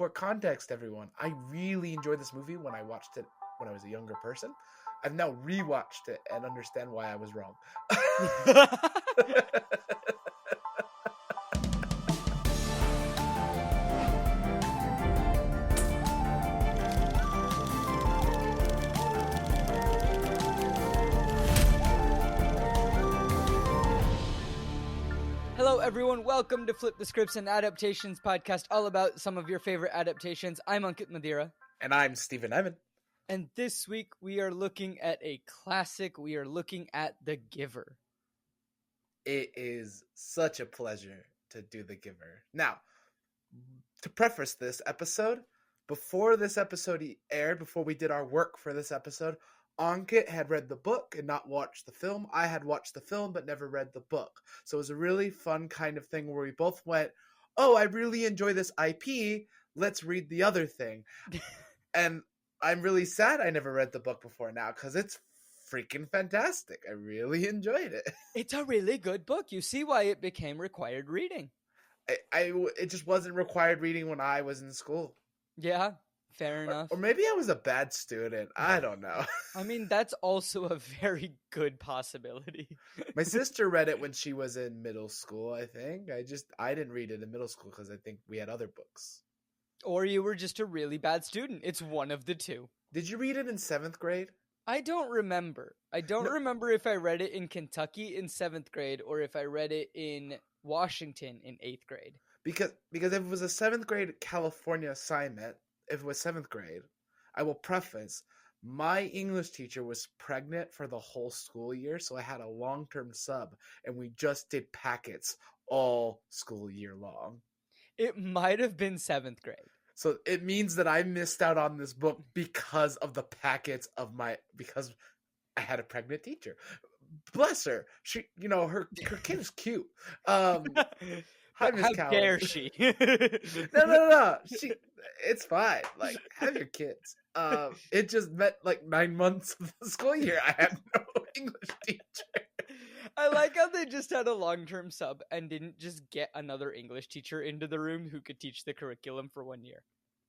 for context, everyone, I really enjoyed this movie when I watched it when I was a younger person. I've now rewatched it and understand why I was wrong. Hello, everyone. Welcome to Flip the Scripts and Adaptations podcast, all about some of your favorite adaptations. I'm Ankit and Madhira. And I'm Stephen Evan. And this week, we are looking at a classic. We are looking at The Giver. It is such a pleasure to do The Giver. Now, to preface this episode, before this episode aired, before we did our work for this episode, Ankit had read the book and not watched the film. I had watched the film but never read the book. So it was a really fun kind of thing where we both went, oh, I really enjoy this IP. Let's read the other thing. And I'm really sad I never read the book before now because it's freaking fantastic. I really enjoyed it. It's a really good book. You see why it became required reading. It just wasn't required reading when I was in school. Yeah. Fair enough. Or maybe I was a bad student. I don't know. I mean, that's also a very good possibility. My sister read it when she was in middle school, I think. I didn't read it in middle school because I think we had other books. Or you were just a really bad student. It's one of the two. Did you read it in 7th grade? I don't remember. I don't remember if I read it in Kentucky in 7th grade or if I read it in Washington in 8th grade. Because if it was a 7th grade California assignment, if it was 7th grade, I will preface, my English teacher was pregnant for the whole school year, so I had a long-term sub, and we just did packets all school year long. It might have been 7th grade. So it means that I missed out on this book because of the packets because I had a pregnant teacher. Bless her. She, her kid is cute. How dare she? No. It's fine. Like, have your kids. It just meant like 9 months of the school year I had no English teacher. I like how they just had a long-term sub and didn't just get another English teacher into the room who could teach the curriculum for 1 year.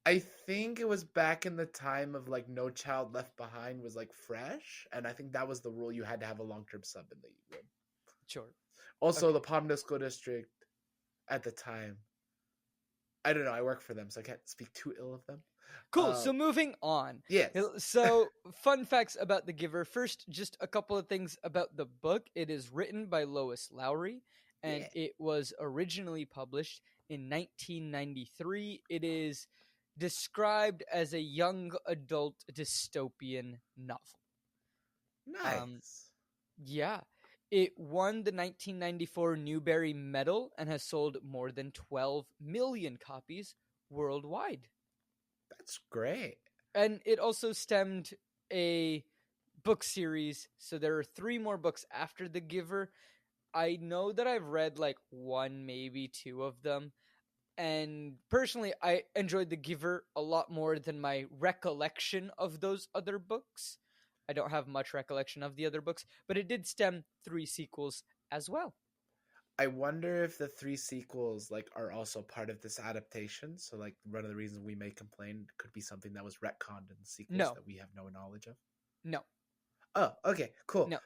I think it was back in the time of like No Child Left Behind was like fresh, and I think that was the rule. You had to have a long-term sub in the room. Sure. Also, Okay. the Palmdale School District at the time, I don't know, I work for them, so I can't speak too ill of them. Cool, so moving on. Yes. So, fun facts about The Giver. First, just a couple of things about the book. It is written by Lois Lowry, and it was originally published in 1993. It is described as a young adult dystopian novel. Nice. Yeah. It won the 1994 Newbery Medal and has sold more than 12 million copies worldwide. That's great. And it also stemmed a book series. So there are 3 more books after The Giver. I know that I've read like 1, maybe 2 of them. And personally, I enjoyed The Giver a lot more than my recollection of those other books. I don't have much recollection of the other books, but it did stem 3 sequels as well. I wonder if the 3 sequels like are also part of this adaptation. So like one of the reasons we may complain could be something that was retconned in the sequels that we have no knowledge of. No. Oh, okay, cool. No.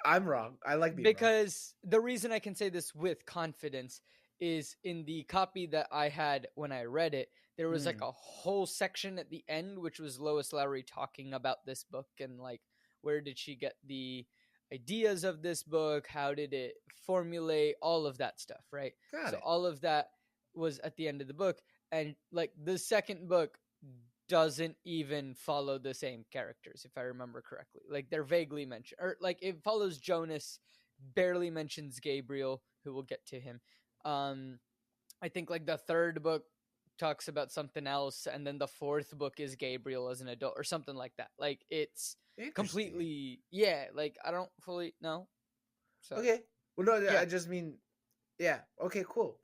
I'm wrong. I like being because wrong. The reason I can say this with confidence is in the copy that I had when I read it, there was like a whole section at the end, which was Lois Lowry talking about this book and like, where did she get the ideas of this book? How did it formulate all of that stuff? Right. So all of that was at the end of the book. And like the second book doesn't even follow the same characters, if I remember correctly. Like they're vaguely mentioned, or like it follows Jonas, barely mentions Gabriel, who we'll get to him. I think like the third book talks about something else, and then the fourth book is Gabriel as an adult or something like that. Like it's completely, like I don't fully know. So. Okay. Well, no, I just mean, okay, cool.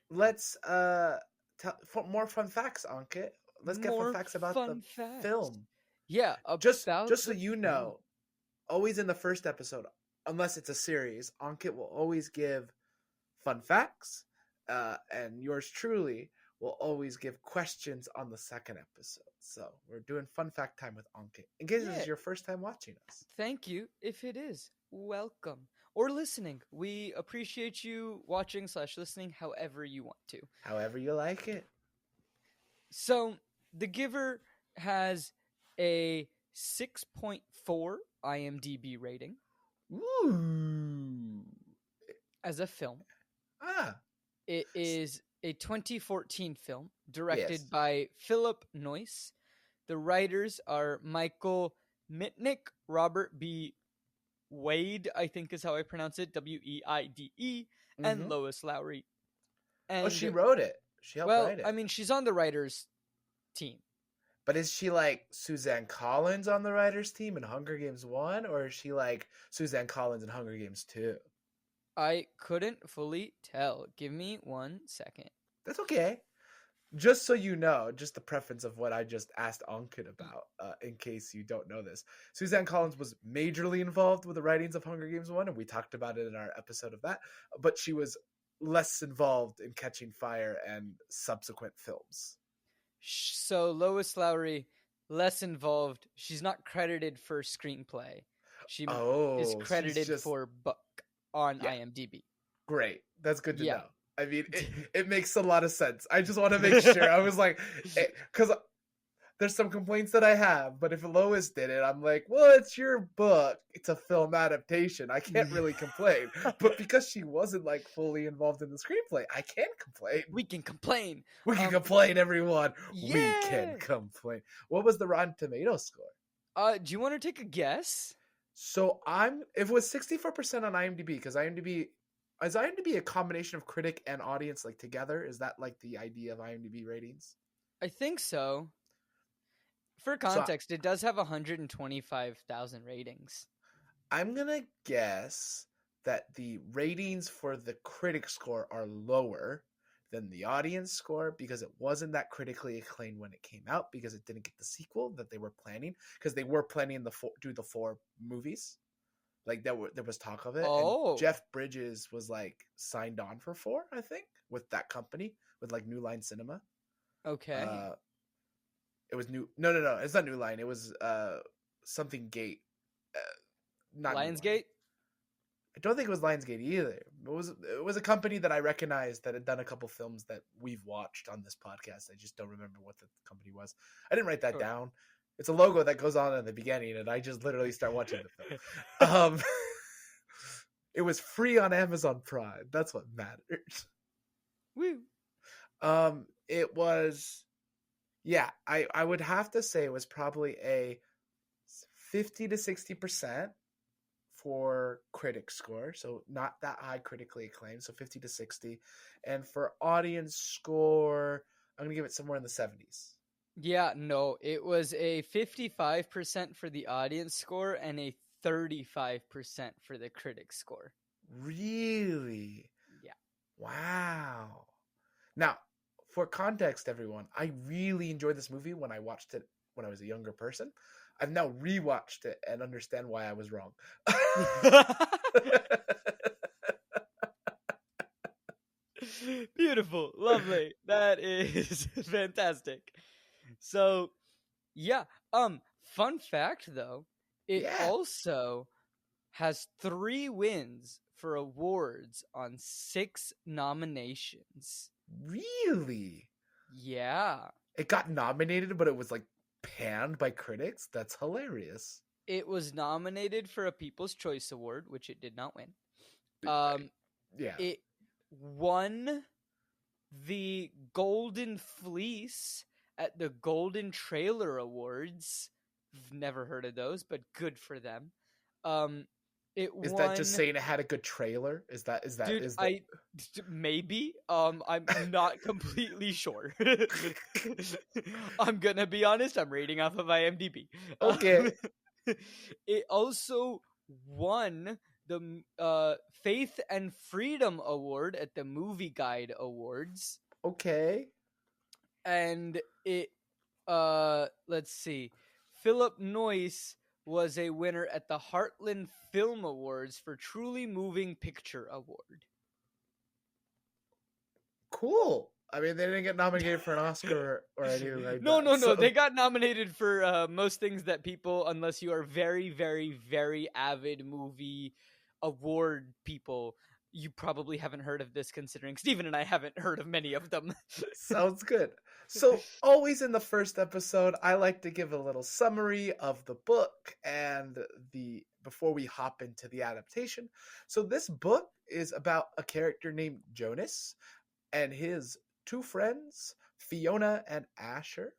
Let's more fun facts, Ankit. Let's get fun facts about the film. Yeah, just so you know, always in the first episode, unless it's a series, Ankit will always give fun facts, and yours truly will always give questions on the second episode. So we're doing fun fact time with Ankit. In case this Yeah. is your first time watching us. Thank you. If it is, welcome. Or listening. We appreciate you watching / listening however you want to. However you like it. So, The Giver has a 6.4 IMDb rating Ooh. as a film. Ah. It is a 2014 film directed Yes. by Philip Noyce. The writers are Michael Mitnick, Robert B. Wade, I think is how I pronounce it, Weide, and Lois Lowry. And, she wrote it. She helped write it. I mean, she's on the writers' team. But is she like Suzanne Collins on the writers' team in Hunger Games 1? Or is she like Suzanne Collins in Hunger Games 2? I couldn't fully tell. Give me 1 second. That's okay. Just so you know, just the preference of what I just asked Ankit about, in case you don't know this. Suzanne Collins was majorly involved with the writings of Hunger Games 1, and we talked about it in our episode of that, but she was less involved in Catching Fire and subsequent films. So Lois Lowry, less involved. She's not credited for screenplay. She is credited for book on IMDb. Great. That's good to know. I mean, it makes a lot of sense. I just want to make sure. I was like, because there's some complaints that I have, but if Lois did it, I'm like, well, it's your book. It's a film adaptation. I can't really complain. But because she wasn't like fully involved in the screenplay, I can't complain. We can complain. We can complain, everyone. Yeah. We can complain. What was the Rotten Tomatoes score? Do you want to take a guess? So it was 64% on IMDb, because is IMDb a combination of critic and audience like together? Is that like the idea of IMDb ratings? I think so. For context, it does have 125,000 ratings. I'm going to guess that the ratings for the critic score are lower than the audience score, because it wasn't that critically acclaimed when it came out, because it didn't get the sequel that they were planning, because they were planning do the 4 movies. Like there was talk of it. Oh. And Jeff Bridges was like signed on for 4, I think, with that company, with like New Line Cinema. Okay. It was new. No. It's not New Line. It was something Gate. Not Lionsgate. I don't think it was Lionsgate either. It was a company that I recognized that had done a couple films that we've watched on this podcast. I just don't remember what the company was. I didn't write that down. It's a logo that goes on in the beginning, and I just literally start watching the film. It was free on Amazon Prime. That's what matters. Woo. It was, I would have to say it was probably a 50 to 60% for critic score. So not that high critically acclaimed. So 50 to 60. And for audience score, I'm going to give it somewhere in the 70s. Yeah, no, it was a 55% for the audience score and a 35% for the critic score. Really? Yeah. Wow. Now, for context, everyone, I really enjoyed this movie when I watched it when I was a younger person. I've now rewatched it and understand why I was wrong. Beautiful. Lovely. That is fantastic. So, yeah. Fun fact though, it also has 3 wins for awards on 6 nominations. Really? Yeah. It got nominated, but it was like panned by critics? That's hilarious. It was nominated for a People's Choice Award, which it did not win. It won the Golden Fleece at the Golden Trailer Awards. I've never heard of those, but good for them. Is that just saying it had a good trailer? Is that maybe? I'm not completely sure. I'm gonna be honest. I'm rating off of IMDb. Okay. It also won the Faith and Freedom Award at the Movie Guide Awards. Okay. And it let's see. Philip Noyce was a winner at the Heartland Film Awards for Truly Moving Picture Award. Cool. I mean, they didn't get nominated for an Oscar or anything like No, that. no, no. So, They got nominated for most things that people, unless you are very, very, very avid movie award people, you probably haven't heard of this, considering Stephen and I haven't heard of many of them. sounds good. So, always in the first episode, I like to give a little summary of the book and the before we hop into the adaptation. So, this book is about a character named Jonas and his two friends, Fiona and Asher.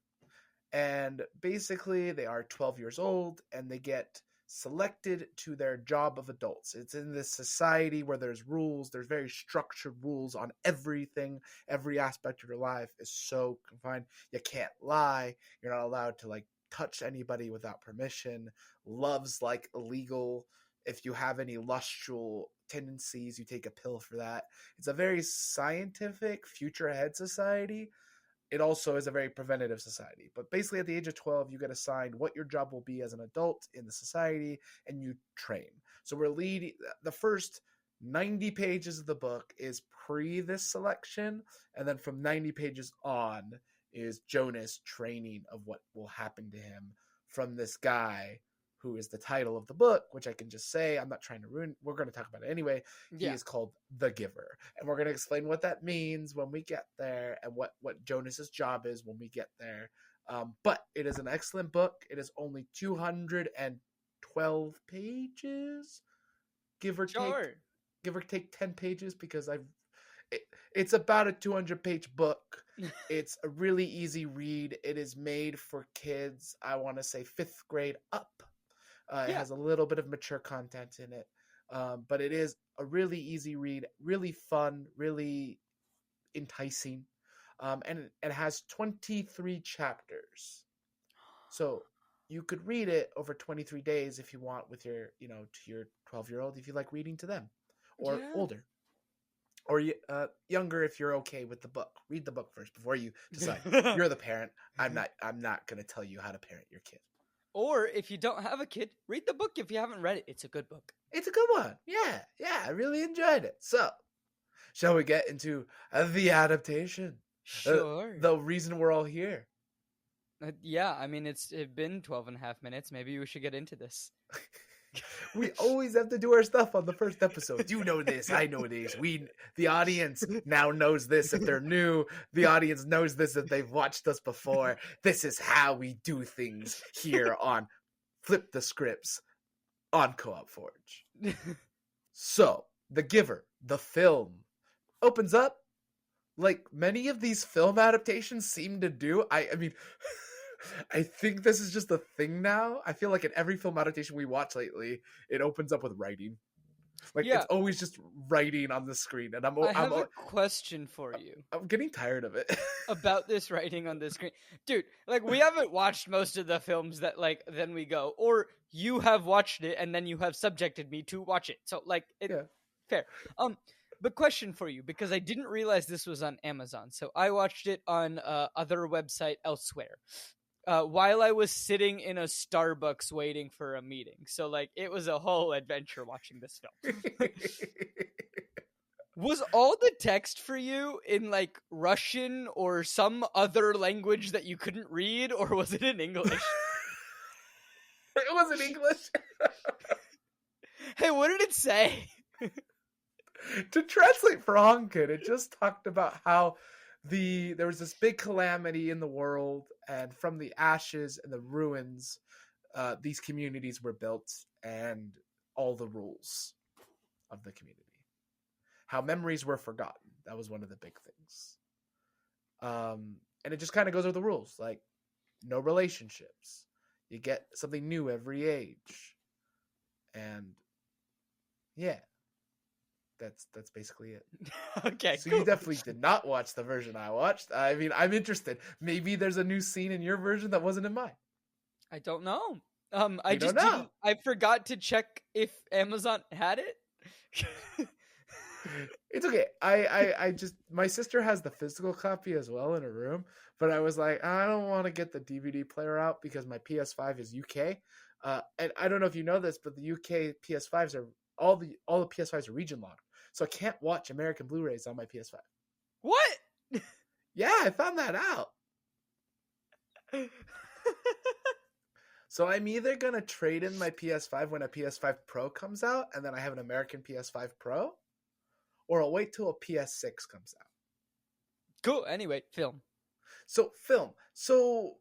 And basically, they are 12 years old and they get selected to their job of adults. It's in this society where there's rules, there's very structured rules on everything. Every aspect of your life is so confined. You can't lie. You're not allowed to like touch anybody without permission. Love's like illegal. If you have any lustful tendencies, you take a pill for that. It's a very scientific, future ahead society. It also is a very preventative society. But basically, at the age of 12, you get assigned what your job will be as an adult in the society, and you train. So we're leading the first 90 pages of the book is pre this selection, and then from 90 pages on is Jonas training of what will happen to him from this guy who is the title of the book, which I can just say, I'm not trying to ruin, we're going to talk about it anyway. He is called The Giver. And we're going to explain what that means when we get there and what Jonas's job is when we get there. But it is an excellent book. It is only 212 pages, give or take 10 pages, because it's about a 200-page book. It's a really easy read. It is made for kids, I want to say 5th grade up. It has a little bit of mature content in it, but it is a really easy read, really fun, really enticing, and it has 23 chapters. So you could read it over 23 days if you want with your, to your 12-year-old if you like reading to them, or older, or younger if you're okay with the book. Read the book first before you decide. You're the parent. I'm not going to tell you how to parent your kid. Or if you don't have a kid, read the book if you haven't read it. It's a good book. It's a good one. Yeah, I really enjoyed it. So, shall we get into the adaptation? Sure. The reason we're all here. Yeah, I mean, it's been 12 and a half minutes. Maybe we should get into this. We always have to do our stuff on the first episode. You know this. I know this. The audience now knows this if they're new. The audience knows this if they've watched us before. This is how we do things here on Flip the Scripts on Co-op Forge. So, The Giver, the film, opens up like many of these film adaptations seem to do. I mean... I think this is just a thing now. I feel like in every film adaptation we watch lately, it opens up with writing. Like it's always just writing on the screen, and I have a question for you. I'm getting tired of it. About this writing on the screen, dude. Like we haven't watched most of the films that then we go, or you have watched it and then you have subjected me to watch it. So fair. But question for you, because I didn't realize this was on Amazon, so I watched it on other website elsewhere. While I was sitting in a Starbucks waiting for a meeting. So, it was a whole adventure watching this film. Was all the text for you in, Russian or some other language that you couldn't read, or was it in English? It was in English. Hey, what did it say? To translate for Ankit, it just talked about how there was this big calamity in the world, and from the ashes and the ruins, these communities were built, and all the rules of the community. How memories were forgotten. That was one of the big things. And it just kind of goes over the rules, like no relationships. You get something new every age. And yeah. That's basically it. Okay, so cool. You definitely did not watch the version I watched. I mean, I'm interested. Maybe there's a new scene in your version that wasn't in mine. I don't know. I forgot to check if Amazon had it. It's okay. I just, my sister has the physical copy as well in her room, but I was like, I don't want to get the DVD player out because my PS5 is UK. And I don't know if you know this, but the UK PS5s are all the PS5s are region locked. So I can't watch American Blu-rays on my PS5. What? Yeah, I found that out. So I'm either going to trade in my PS5 when a PS5 Pro comes out, and then I have an American PS5 Pro, or I'll wait till a PS6 comes out. Cool. Anyway, film. So film. So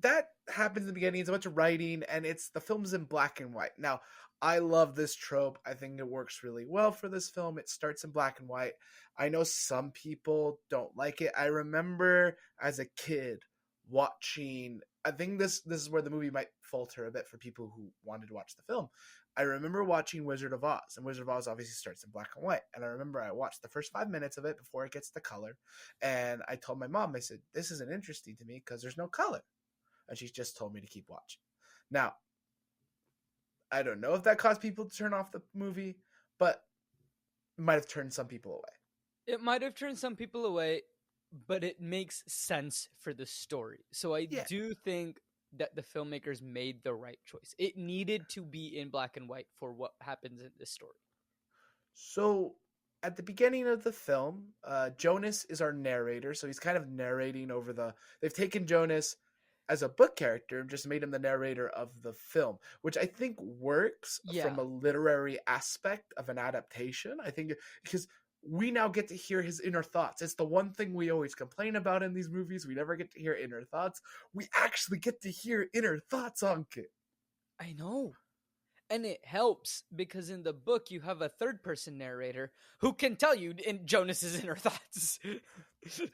that happens in the beginning. It's a bunch of writing, and the film's in black and white. Now, I love this trope. I think it works really well for this film. It starts in black and white. I know some people don't like it. I remember as a kid watching, I think this is where the movie might falter a bit for people who wanted to watch the film. I remember watching Wizard of Oz, and Wizard of Oz obviously starts in black and white. And I remember I watched the first 5 minutes of it before it gets to color. And I told my mom, I said, this isn't interesting to me because there's no color. And she just told me to keep watching. Now, I don't know if that caused people to turn off the movie, but it might have turned some people away. It might have turned some people away, but it makes sense for the story. So I do think that the filmmakers made the right choice. It needed to be in black and white for what happens in this story. So at the beginning of the film, Jonas is our narrator. So he's kind of narrating over they've taken Jonas as a book character and just made him the narrator of the film, which I think works from a literary aspect of an adaptation. I think because we now get to hear his inner thoughts. It's the one thing we always complain about in these movies. We never get to hear inner thoughts. We actually get to hear inner thoughts, Ankit. I know. And it helps because in the book you have a third-person narrator who can tell you in Jonas's inner thoughts.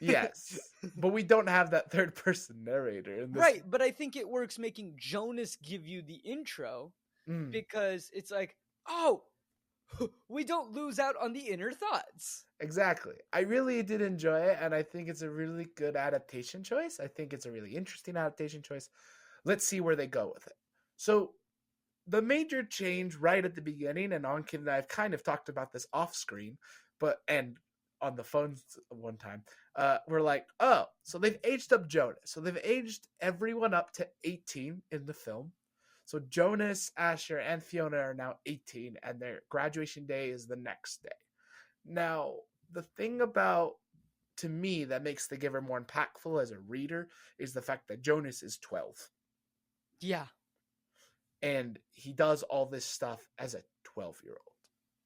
Yes, but we don't have that third-person narrator in this. Right, but I think it works making Jonas give you the intro because it's like, oh, we don't lose out on the inner thoughts. Exactly. I really did enjoy it, and I think it's a really good adaptation choice. I think it's a really interesting adaptation choice. Let's see where they go with it. So the major change right at the beginning, and Ankit and I have kind of talked about this off screen, and on the phone one time, we're like, oh, so they've aged up Jonas. So they've aged everyone up to 18 in the film. So Jonas, Asher, and Fiona are now 18, and their graduation day is the next day. Now, the thing to me, that makes The Giver more impactful as a reader is the fact that Jonas is 12. Yeah. And he does all this stuff as a 12-year-old.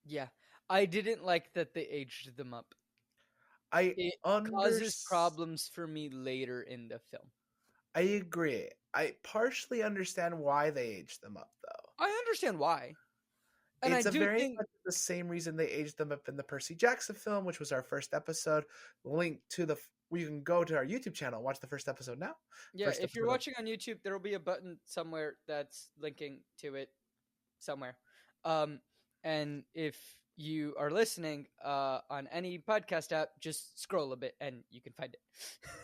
Yeah. I didn't like that they aged them up. It causes problems for me later in the film. I agree. I partially understand why they aged them up, though. I understand why. And it's very much the same reason they aged them up in the Percy Jackson film, which was our first episode. Link to you can go to our YouTube channel and watch the first episode now. Yeah, if you're watching on YouTube, there will be a button somewhere that's linking to it somewhere. And if you are listening on any podcast app, just scroll a bit and you can find it.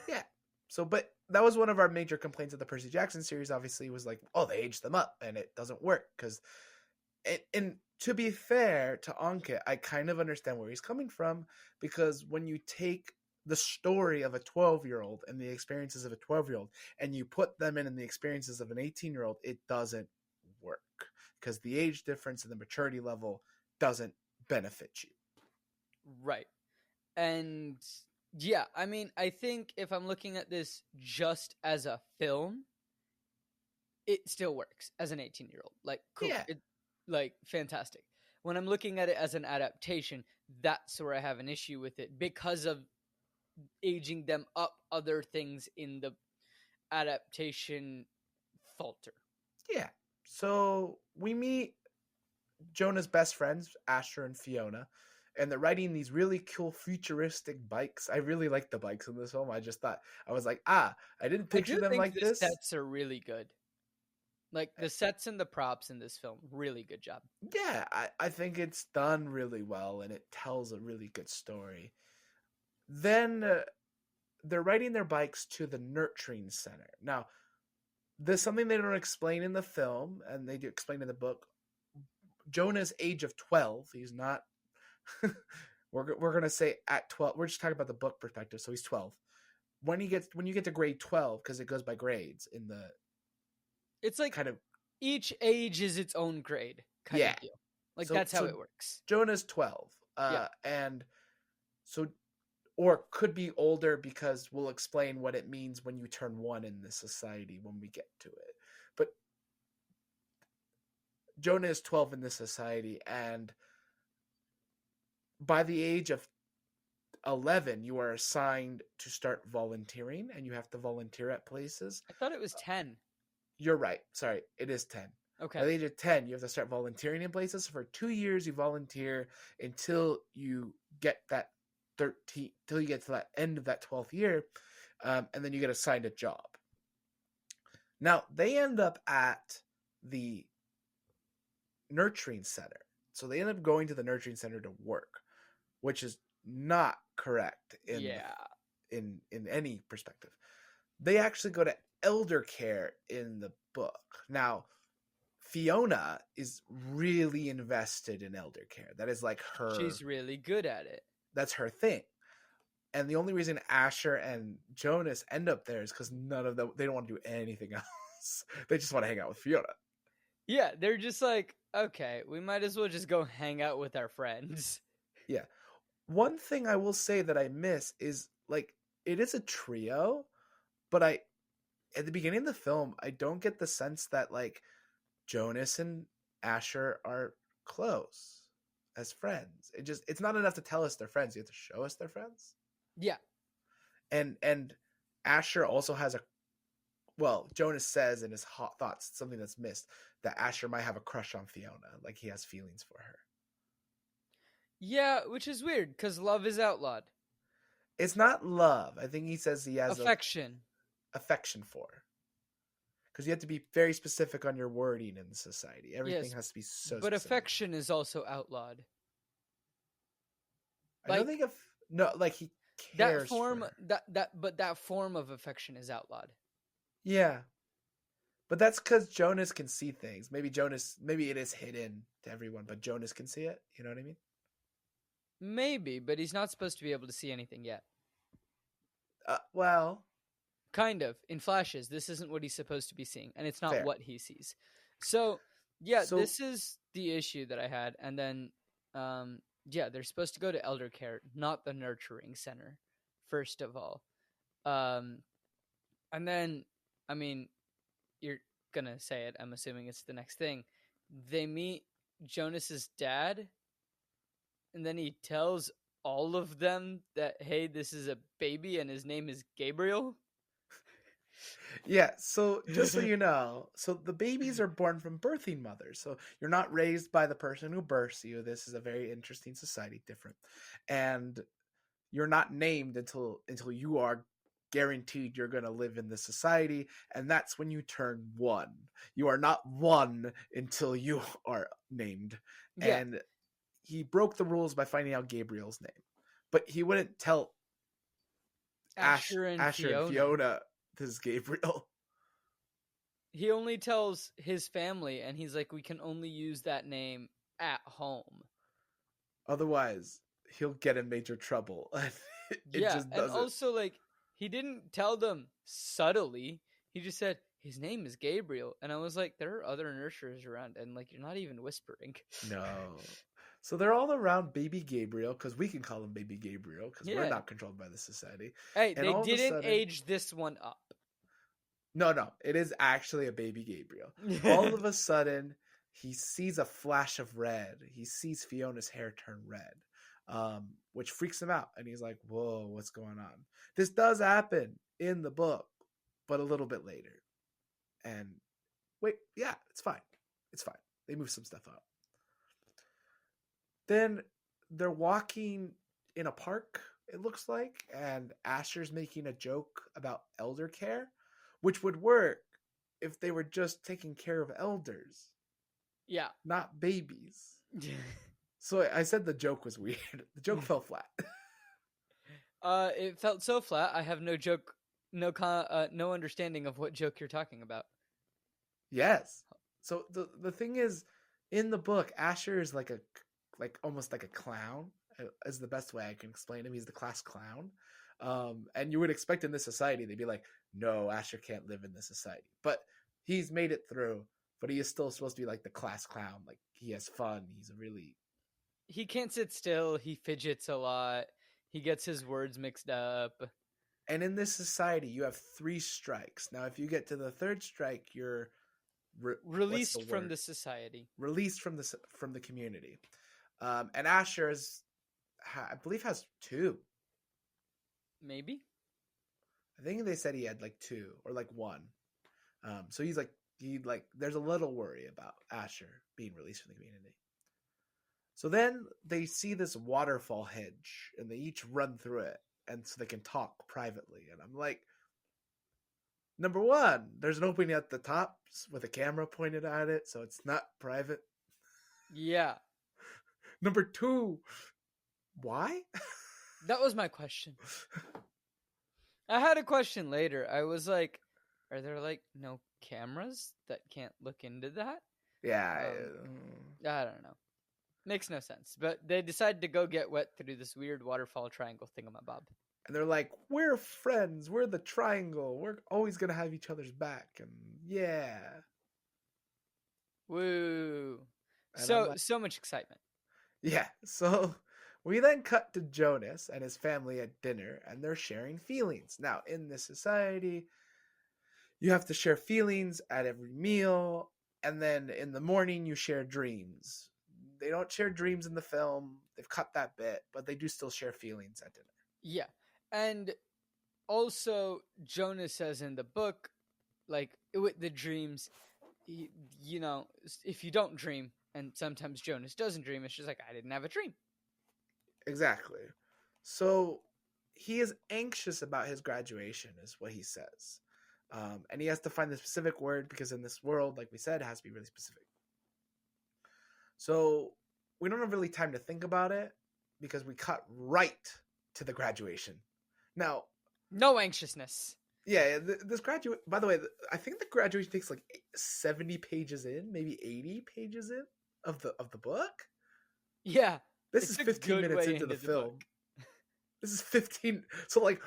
Yeah. So, but that was one of our major complaints of the Percy Jackson series, obviously, was like, oh, they aged them up, and it doesn't work. Because, and to be fair to Ankit, I kind of understand where he's coming from, because when you take the story of a 12-year-old and the experiences of a 12-year-old, and you put them in the experiences of an 18-year-old, it doesn't work. Because the age difference and the maturity level doesn't benefit you. Right. And yeah, I mean, I think if I'm looking at this just as a film, it still works as an 18-year-old. Like, cool. Yeah. Fantastic. When I'm looking at it as an adaptation, that's where I have an issue with it because of aging them up. Other things in the adaptation falter. Yeah. So we meet Jonah's best friends, Asher and Fiona, and they're riding these really cool futuristic bikes. I really like the bikes in this film. I was like, I didn't picture them like this. The sets are really good. Like, the sets and the props in this film, really good job. Yeah, I think it's done really well, and it tells a really good story. Then they're riding their bikes to the nurturing center. Now, there's something they don't explain in the film, and they do explain in the book. Jonah's age of 12, he's not... we're going to say at 12. We're just talking about the book perspective, so he's 12. When you get to grade 12, because it goes by grades in the... It's like kind of each age is its own grade kind of deal. Like, that's how it works. Jonah's 12. And so or could be older because we'll explain what it means when you turn 1 in this society when we get to it. But Jonah is 12 in this society, and by the age of 11, you are assigned to start volunteering, and you have to volunteer at places. I thought it was 10. You're right. Sorry, it is 10. Okay. By the age of 10, you have to start volunteering in places. So for 2 years, you volunteer until you get that 13, till you get to that end of that 12th year, and then you get assigned a job. Now, they end up at the nurturing center. So they end up going to the nurturing center to work, which is not correct in any perspective. They actually go to elder care in the book. Now, Fiona is really invested in elder care. That is like her. She's really good at it. That's her thing. And the only reason Asher and Jonas end up there is because none of them, they don't want to do anything else. They just want to hang out with Fiona. Yeah, they're just like, okay, we might as well just go hang out with our friends. Yeah. One thing I will say that I miss is, like, it is a trio, but at the beginning of the film, I don't get the sense that, like, Jonas and Asher are close as friends. It's not enough to tell us they're friends. You have to show us they're friends. Yeah. And Asher also has Jonas says in his hot thoughts, something that's missed, that Asher might have a crush on Fiona. Like, he has feelings for her. Yeah, which is weird, because love is outlawed. It's not love. I think he says he has affection for her. Because you have to be very specific on your wording in society. Everything has to be so but specific. affection is also outlawed. I don't think he cares that form for her. that form of affection is outlawed. Yeah. But that's because Jonas can see things. Maybe it is hidden to everyone, but Jonas can see it. You know what I mean? Maybe, but he's not supposed to be able to see anything yet. Well, kind of. In flashes, this isn't what he's supposed to be seeing, and it's not fair. what he sees. So, this is the issue that I had. And then, they're supposed to go to elder care, not the nurturing center, first of all. And then, I mean, you're gonna say it. I'm assuming it's the next thing. They meet Jonas's dad, and then he tells all of them that, hey, this is a baby and his name is Gabriel. Yeah, so just so you know, so the babies are born from birthing mothers. So you're not raised by the person who births you. This is a very interesting society, different. And you're not named until you are guaranteed you're going to live in this society, and that's when you turn 1. You are not 1 until you are named. Yeah. And he broke the rules by finding out Gabriel's name, but he wouldn't tell Asher and Fiona this is Gabriel. He only tells his family, and he's like, we can only use that name at home. Otherwise, he'll get in major trouble. It just doesn't. And also, like, he didn't tell them subtly. He just said, his name is Gabriel. And I was like, there are other nurturers around, and, like, you're not even whispering. No. So they're all around baby Gabriel, because we can call him baby Gabriel, because we're not controlled by the society. Hey, and they didn't age this one up. No, it is actually a baby Gabriel. All of a sudden, he sees a flash of red. He sees Fiona's hair turn red, which freaks him out. And he's like, whoa, what's going on? This does happen in the book, but a little bit later. And wait, yeah, it's fine. It's fine. They move some stuff up. Then they're walking in a park, it looks like, and Asher's making a joke about elder care, which would work if they were just taking care of elders. Yeah. Not babies. So I said the joke was weird. The joke fell flat. It felt so flat. I have no understanding of what joke you're talking about. Yes. So the thing is, in the book, Asher is like almost like a clown, is the best way I can explain him. He's the class clown. And you would expect in this society, they'd be like, no, Asher can't live in this society. But he's made it through, but he is still supposed to be like the class clown. Like, he has fun. He can't sit still. He fidgets a lot. He gets his words mixed up. And in this society, you have 3 strikes. Now, if you get to the 3rd strike, you're Released from the society. Released from the community. And Asher I believe has 2. Maybe. I think they said he had like 2 or like 1. So there's a little worry about Asher being released from the community. So then they see this waterfall hedge and they each run through it, and so they can talk privately. And I'm like, number 1, there's an opening at the top with a camera pointed at it, so it's not private. Yeah. Number 2, why? That was my question. I had a question later. I was like, are there like no cameras that can't look into that? Yeah. I don't know. Makes no sense. But they decide to go get wet through this weird waterfall triangle thingamabob. And they're like, we're friends. We're the triangle. We're always going to have each other's back. And yeah. Woo. And so much excitement. Yeah. So we then cut to Jonas and his family at dinner, and they're sharing feelings. Now, in this society, you have to share feelings at every meal. And then in the morning, you share dreams. They don't share dreams in the film. They've cut that bit, but they do still share feelings at dinner. Yeah. And also, Jonas says in the book, like, with the dreams, you know, if you don't dream, and sometimes Jonas doesn't dream, it's just like, I didn't have a dream. Exactly. So he is anxious about his graduation, is what he says. And he has to find the specific word because in this world, like we said, it has to be really specific. So we don't have really time to think about it because we cut right to the graduation. Now, no anxiousness. Yeah, this graduate. By the way, I think the graduation takes like 70 pages in, maybe 80 pages in of the book. Yeah, this is 15 minutes into the film. This is 15. So like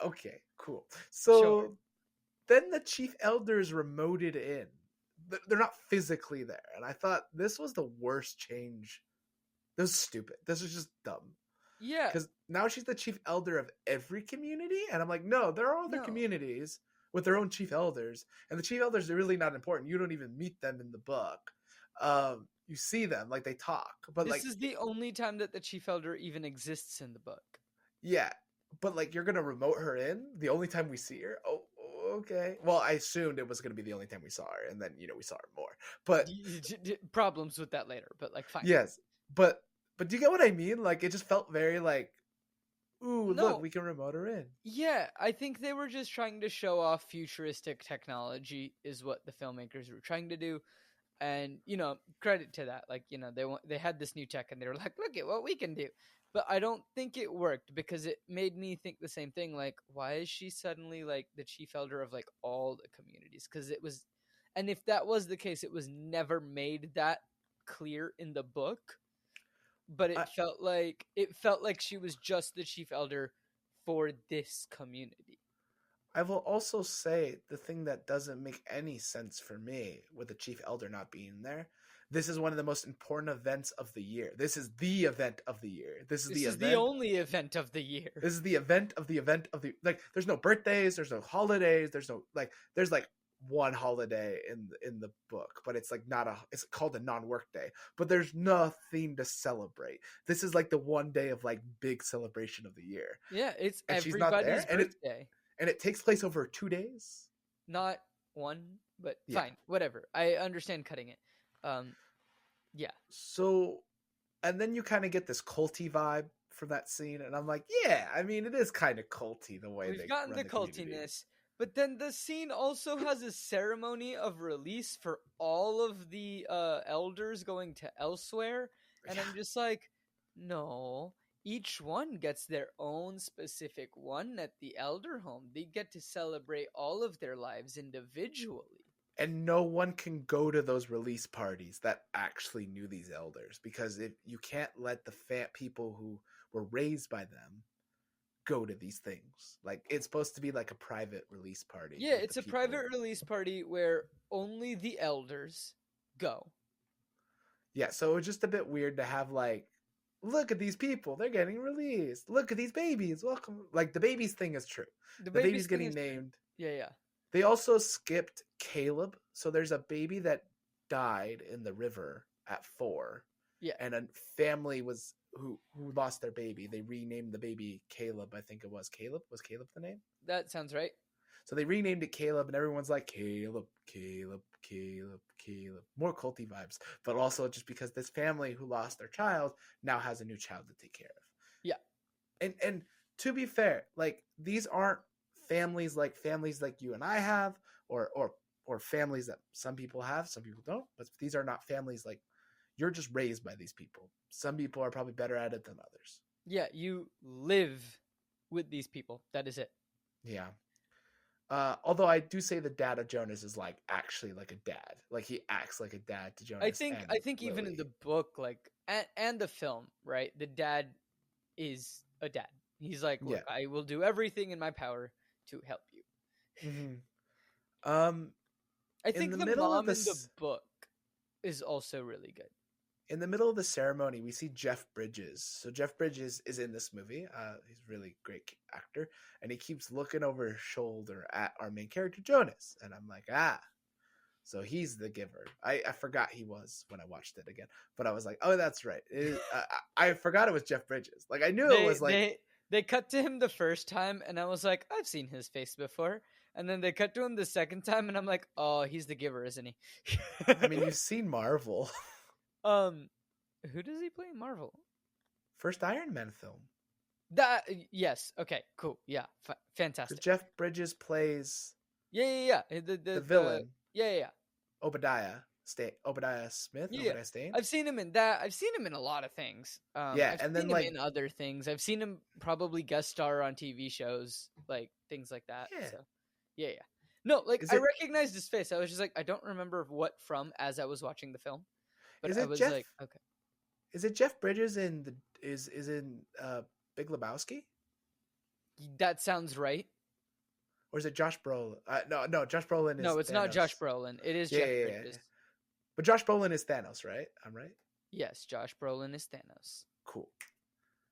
okay, cool. So sure. Then the chief elders remoted in. They're not physically there, and I thought this was the worst change. This is stupid. This is just dumb. Yeah, because now she's the chief elder of every community, and I'm like, no, there are other communities with their own chief elders, and the chief elders are really not important. You don't even meet them in the book. You see them, like they talk, but this is the only time that the chief elder even exists in the book. Yeah, but like you're gonna remote her in the only time we see her. Oh, okay. Well, I assumed it was gonna be the only time we saw her, and then we saw her more. But problems with that later. But like, fine. Yes, but do you get what I mean? Like, it just felt very like, ooh, look, we can remote her in. Yeah, I think they were just trying to show off futuristic technology is what the filmmakers were trying to do. And, credit to that. Like, they had this new tech and they were like, look at what we can do. But I don't think it worked because it made me think the same thing. Like, why is she suddenly like the chief elder of like all the communities? Because it was, and if that was the case, it was never made that clear in the book. But it felt like she was just the chief elder for this community. I will also say the thing that doesn't make any sense for me with the chief elder not being there. This is one of the most important events of the year. This is the event of the year. This is the only event of the year. This is the event of the like. There's no birthdays. There's no holidays. There's no like. There's like one holiday in the book, but it's like it's called a non-work day, but there's nothing to celebrate. This is like the one day of like big celebration of the year. Yeah, it's everybody's birthday. And it takes place over 2 days. Not one, but fine, whatever. I understand cutting it. Yeah. So, and then you kind of get this culty vibe from that scene, and I'm like, yeah, I mean, it is kind of culty the way we've gotten the cultiness. But then the scene also has a ceremony of release for all of the elders going to elsewhere. And I'm just like, no, each one gets their own specific one at the elder home. They get to celebrate all of their lives individually. And no one can go to those release parties that actually knew these elders, because you can't let the people who were raised by them go to these things. Like, it's supposed to be like a private release party. Yeah, it's a private release party where only the elders go. Yeah, so it was just a bit weird to have like, look at these people, they're getting released. Look at these babies, welcome. Like the babies thing is true. The The baby's baby's getting true. named. Yeah. They also skipped Caleb. So there's a baby that died in the river at 4. Yeah. And a family was who lost their baby. They renamed the baby Caleb. I think it was Caleb. Was Caleb the name? That sounds right. So they renamed it Caleb, and everyone's like, Caleb, Caleb, Caleb, Caleb. More culty vibes. But also just because this family who lost their child now has a new child to take care of. Yeah. And to be fair, like these aren't families like you and I have, or families that some people have, some people don't. But these are not families like you're just raised by these people. Some people are probably better at it than others. Yeah, you live with these people. That is it. Yeah. Although I do say the dad of Jonas is like actually like a dad. Like he acts like a dad to Jonas. I think Lily. even in the book, like and the film, right? The dad is a dad. He's like, look, I will do everything in my power to help you. Mm-hmm. I think the mom in the book is also really good. In the middle of the ceremony, we see Jeff Bridges. So Jeff Bridges is in this movie. He's a really great actor. And he keeps looking over his shoulder at our main character, Jonas. And I'm like, so he's the giver. I forgot he was when I watched it again. But I was like, oh, that's right. I forgot it was Jeff Bridges. Like, I knew it was like... They cut to him the first time, and I was like, I've seen his face before. And then they cut to him the second time, and I'm like, oh, he's the giver, isn't he? I mean, you've seen Marvel. Who does he play in Marvel? First Iron Man film. Yes. Okay. Cool. Yeah. Fantastic. Jeff Bridges plays. Yeah. The villain. Yeah. Obadiah Smith. Yeah. Obadiah Stane. I've seen him in that. I've seen him in a lot of things. I've and then seen him in other things. I've seen him probably guest star on TV shows, like things like that. Yeah. So, yeah. No, like I recognized his face. I was just like, I don't remember what from as I was watching the film. But I was like, okay. Is it Jeff Bridges in Big Lebowski? That sounds right. Or is it Josh Brolin? No, Josh Brolin is No, it's Thanos. Not Josh Brolin. It is Jeff Bridges. Yeah. But Josh Brolin is Thanos, right? I'm right? Yes, Josh Brolin is Thanos. Cool.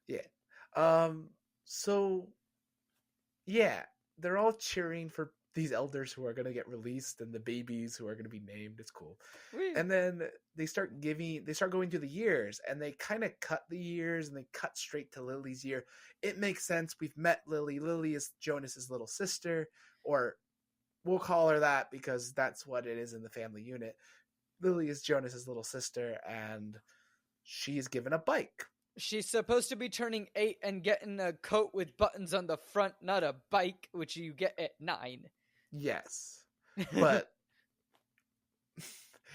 Yeah. So, yeah, they're all cheering for these elders who are going to get released and the babies who are going to be named. It's cool. Woo. And then they start going through the years, and they kind of cut the years, and they cut straight to Lily's year. It makes sense. We've met Lily. Lily is Jonas's little sister, or we'll call her that because that's what it is in the family unit. Lily is Jonas's little sister, and she's given a bike. She's supposed to be turning 8 and getting a coat with buttons on the front, not a bike, which you get at 9. Yes, but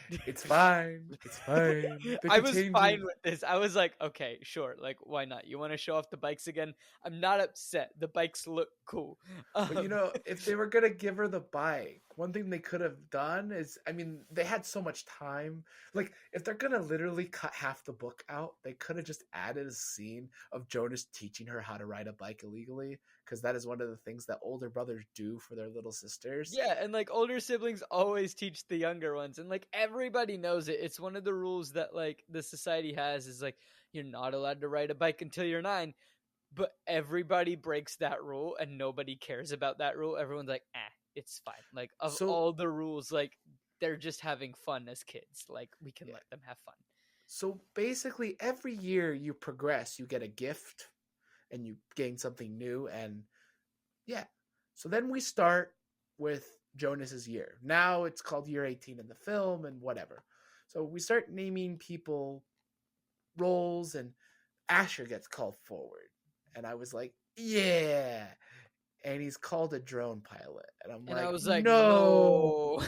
it's fine. It's fine. I was fine with this. I was like, okay, sure. Like, why not? You want to show off the bikes again? I'm not upset. The bikes look cool. But if they were going to give her the bike, one thing they could have done is, I mean, they had so much time. Like, if they're going to literally cut half the book out, they could have just added a scene of Jonas teaching her how to ride a bike illegally. Because that is one of the things that older brothers do for their little sisters. Yeah, and like older siblings always teach the younger ones, and like everybody knows it. It's one of the rules that like the society has is like you're not allowed to ride a bike until you're 9. But everybody breaks that rule, and nobody cares about that rule. Everyone's like, it's fine. Like all the rules, like they're just having fun as kids. Like we can let them have fun. So basically, every year you progress, you get a gift. And you gain something new, and so then we start with Jonas's year. Now it's called year 18 in the film, and whatever. So we start naming people roles, and Asher gets called forward, and I was like, yeah, and he's called a drone pilot, and I was like, no.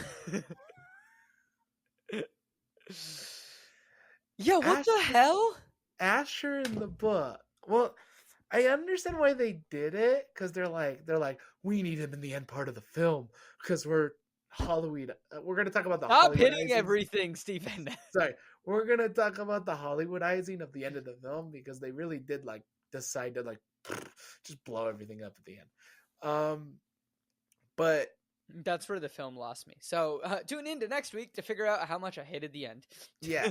Yeah, what the hell? Asher in the book. Well, I understand why they did it, because they're like, we need him in the end part of the film because we're Halloween. We're gonna talk about the Stop hitting everything, Stephen. Sorry, we're gonna talk about the Hollywoodizing of the end of the film because they really did like decide to like just blow everything up at the end. But That's where the film lost me. So tune in to next week to figure out how much I hated the end. Yeah,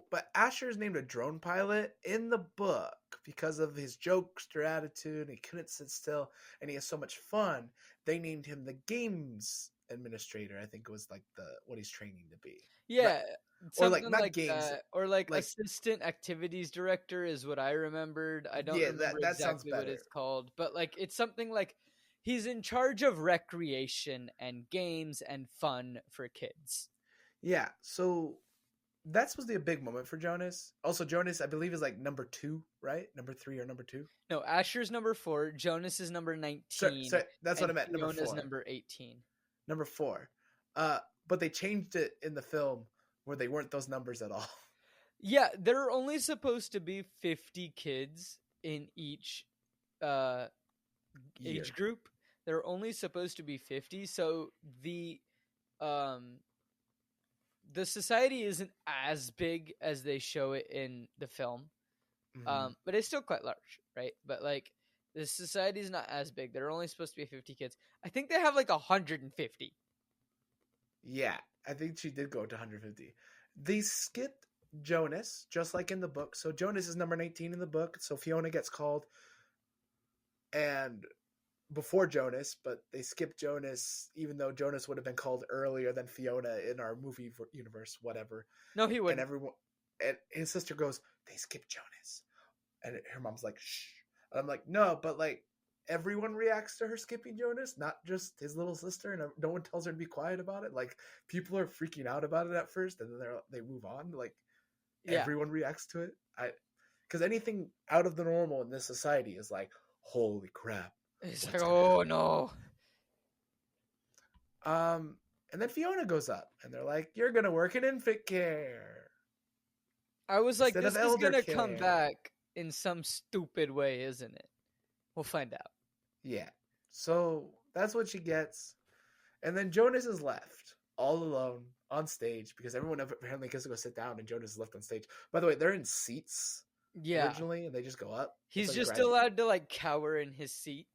but Asher is named a drone pilot in the book because of his jokester attitude. He couldn't sit still, and he has so much fun. They named him the games administrator. I think it was like what he's training to be. Yeah, Or like something not like games. that. Or like like assistant activities director is what I remembered. I don't Yeah, remember that sounds exactly what better. it's called, but like it's something like he's in charge of recreation and games and fun for kids. Yeah, so that was a big moment for Jonas. Also, Jonas, I believe, is like number 2, right? Number 3 or number 2? No, Asher's number 4, Jonas is number 19, Sorry, that's what I meant. Number Fiona's 4. number 18. Number 4. But they changed it in the film where they weren't those numbers at all. Yeah, there are only supposed to be 50 kids in each age group. There are only supposed to be 50, so the society isn't as big as they show it in the film. Mm-hmm. But it's still quite large, right? But like the society is not as big. There are only supposed to be 50 kids. I think they have like 150. Yeah, I think she did go to 150. They skipped Jonas, just like in the book. So Jonas is number 19 in the book. So Fiona gets called, and before Jonas, but they skipped Jonas, even though Jonas would have been called earlier than Fiona in our movie universe, whatever. No, he wouldn't. And his sister goes, "They skipped Jonas," and her mom's like, "Shh." And I'm like, "No, but like everyone reacts to her skipping Jonas, not just his little sister, and no one tells her to be quiet about it. Like people are freaking out about it at first, and then they move on. Like everyone reacts to it. Because anything out of the normal in this society is like, holy crap." It's like, oh no. And then Fiona goes up, and they're like, "You're gonna work in infant care." I was like, this is gonna come back in some stupid way, isn't it? We'll find out. Yeah. So that's what she gets. And then Jonas is left all alone on stage because everyone apparently gets to go sit down, and Jonas is left on stage. By the way, they're in seats originally, and they just go up. He's just allowed to like cower in his seat.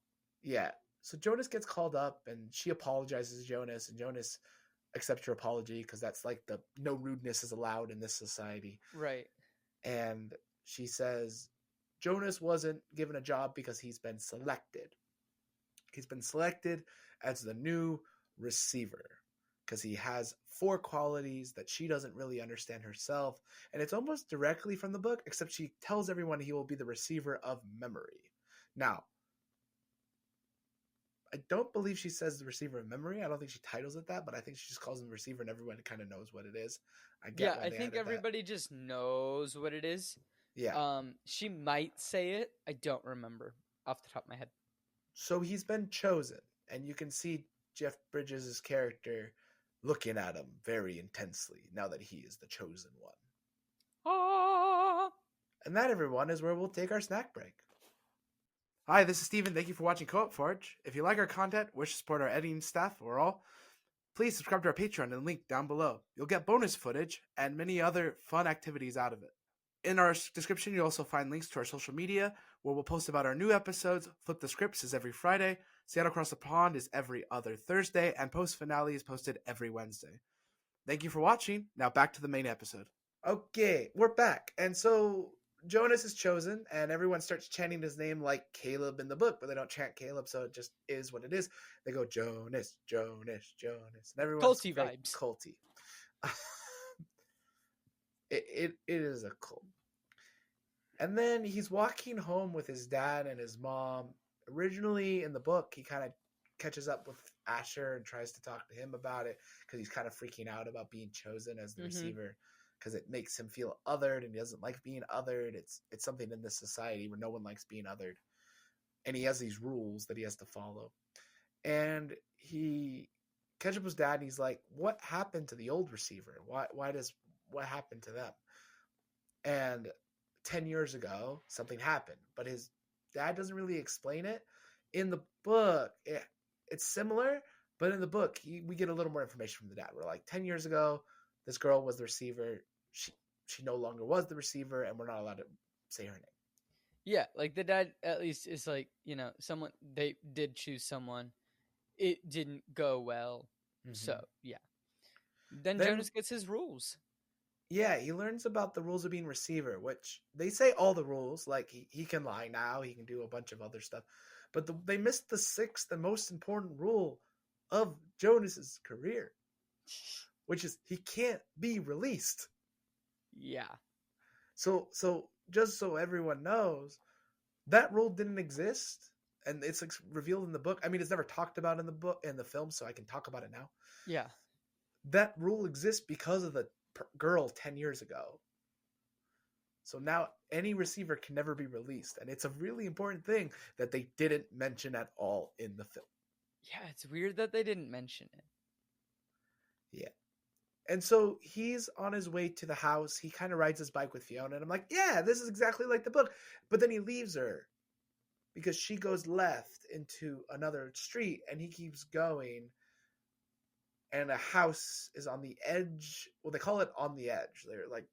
Yeah. So Jonas gets called up, and she apologizes to Jonas, and Jonas accepts her apology because that's like the no rudeness is allowed in this society. Right. And she says Jonas wasn't given a job because he's been selected. He's been selected as the new receiver because he has 4 qualities that she doesn't really understand herself. And it's almost directly from the book, except she tells everyone he will be the receiver of memory. Now, I don't believe she says the receiver of memory. I don't think she titles it that, but I think she just calls him the receiver, and everyone kind of knows what it is. I think everybody just knows what it is. Yeah. She might say it. I don't remember off the top of my head. So he's been chosen, and you can see Jeff Bridges' character looking at him very intensely now that he is the chosen one. Ah! And that, everyone, is where we'll take our snack break. Hi, this is Stephen. Thank you for watching Co-op Forge. If you like our content, wish to support our editing staff or all, please subscribe to our Patreon and link down below. You'll get bonus footage and many other fun activities out of it. In our description, you'll also find links to our social media, where we'll post about our new episodes. Flip the Scripts is every Friday, Seattle Across the Pond is every other Thursday, and Post Finale is posted every Wednesday. Thank you for watching. Now back to the main episode. Okay, we're back. And so Jonas is chosen, and everyone starts chanting his name like Caleb in the book, but they don't chant Caleb, so it just is what it is. They go, Jonas, Jonas, Jonas. And everyone's culty vibes. Culty. It is a cult. And then he's walking home with his dad and his mom. Originally in the book, he kind of catches up with Asher and tries to talk to him about it because he's kind of freaking out about being chosen as the receiver because it makes him feel othered, and he doesn't like being othered. It's something in this society where no one likes being othered. And he has these rules that he has to follow. And he catches up with his dad, and he's like, what happened to the old receiver? What happened to them? And 10 years ago, something happened, but his dad doesn't really explain it. In the book, it's similar, but in the book, we get a little more information from the dad. We're like, 10 years ago, this girl was the receiver. She no longer was the receiver, and we're not allowed to say her name. Yeah, like the dad at least is like, someone, they did choose someone it didn't go well. So, yeah. Then Jonas gets his rules. Yeah, he learns about the rules of being receiver, which they say all the rules, like he can lie now, he can do a bunch of other stuff. But they missed the sixth and most important rule of Jonas's career, which is he can't be released. Yeah. So just so everyone knows, that rule didn't exist, and it's like revealed in the book. I mean, it's never talked about in the film, so I can talk about it now. Yeah. That rule exists because of the girl 10 years ago. So now any receiver can never be released, and it's a really important thing that they didn't mention at all in the film. Yeah, it's weird that they didn't mention it. Yeah. And so he's on his way to the house. He kind of rides his bike with Fiona, and I'm like, yeah, this is exactly like the book. But then he leaves her because she goes left into another street, and he keeps going. And a house is on the edge. Well, they call it on the edge. They're like,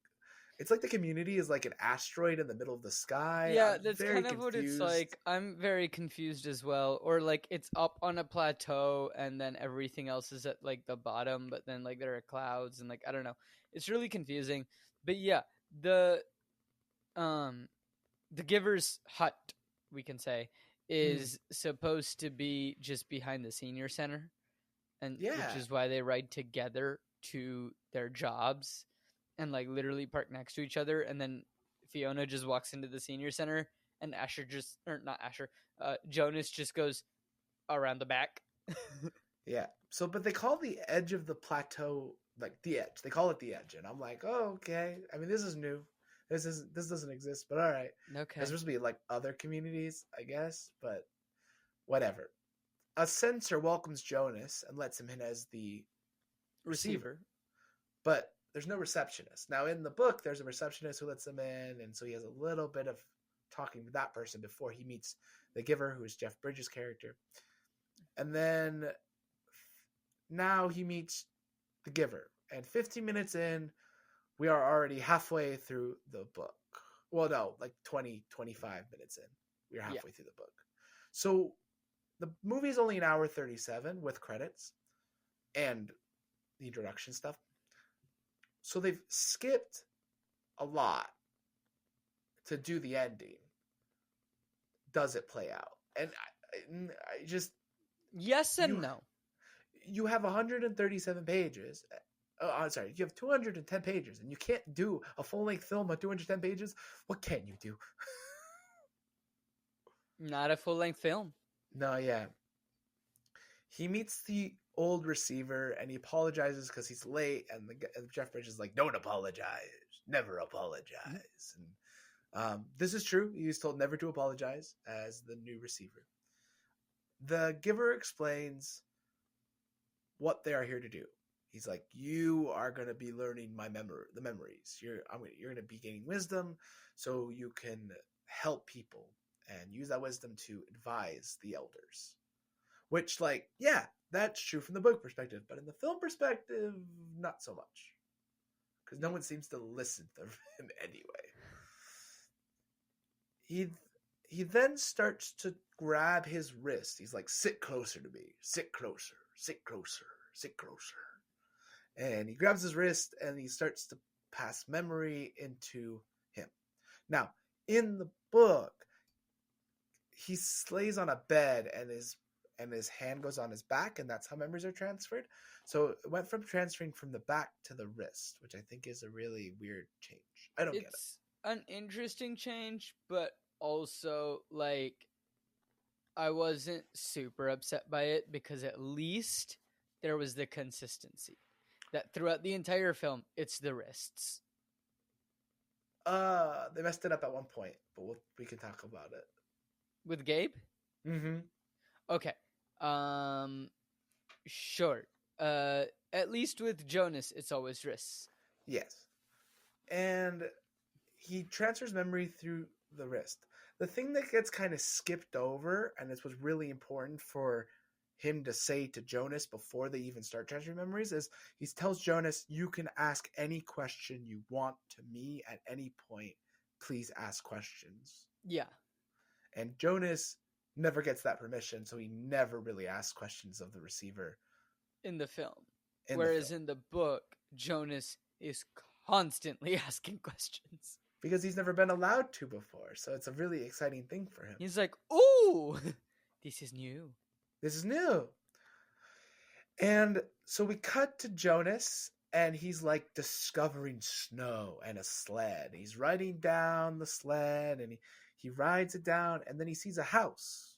it's like the community is like an asteroid in the middle of the sky. Yeah, that's kind of what it's like. I'm very confused as well. Or like it's up on a plateau and then everything else is at like the bottom, but then like there are clouds and like I don't know. It's really confusing. But yeah, the giver's hut, we can say, is supposed to be just behind the senior center. And which is why they ride together to their jobs and like literally park next to each other. And then Fiona just walks into the senior center and Jonas just goes around the back. Yeah. So, but they call the edge of the plateau like the edge. They call it the edge. And I'm like, oh, okay. I mean, this is new. This doesn't exist, but all right. Okay. There's supposed to be like other communities, I guess, but whatever. A censor welcomes Jonas and lets him in as the receiver, but there's no receptionist. Now, in the book, there's a receptionist who lets him in, and so he has a little bit of talking to that person before he meets the giver, who is Jeff Bridges' character. And then now he meets the giver, and 15 minutes in, we are already halfway through the book. Well, no, like 20, 25 minutes in. We're halfway through the book. So the movie is only an hour 37 with credits and the introduction stuff. So they've skipped a lot to do the ending. Does it play out? And I just... Yes and no. You have 137 pages. I'm sorry, you have 210 pages, and you can't do a full-length film of 210 pages. What can you do? Not a full-length film. No, yeah. He meets the old receiver, and he apologizes because he's late, and Jeff Bridges is like, don't apologize. Never apologize. And this is true. He's told never to apologize as the new receiver. The giver explains what they are here to do. He's like, you are going to be learning the memories. You're going to be gaining wisdom so you can help people and use that wisdom to advise the elders. Which, like, yeah, that's true from the book perspective, but in the film perspective, not so much. Because no one seems to listen to him anyway. He then starts to grab his wrist. He's like, sit closer to me. Sit closer. Sit closer. Sit closer. And he grabs his wrist and he starts to pass memory into him. Now, in the book, he lays on a bed and his hand goes on his back, and that's how memories are transferred. So it went from transferring from the back to the wrist, which I think is a really weird change. I don't get it. It's an interesting change, but also, like, I wasn't super upset by it because at least there was the consistency. That throughout the entire film, it's the wrists. They messed it up at one point, but we can talk about it. With Gabe? Mm-hmm. Okay. Sure. At least with Jonas, it's always wrists. Yes. And he transfers memory through the wrist. The thing that gets kind of skipped over, and this was really important for him to say to Jonas before they even start transferring memories, is he tells Jonas, you can ask any question you want to me at any point. Please ask questions. Yeah. And Jonas never gets that permission, so he never really asks questions of the receiver in the film. in Whereas the film. in the book, Jonas is constantly asking questions. Because he's never been allowed to before, so it's a really exciting thing for him. He's like, ooh, this is new. This is new. And so we cut to Jonas, and he's like discovering snow and a sled. He's riding down the sled, and he rides it down, and then he sees a house.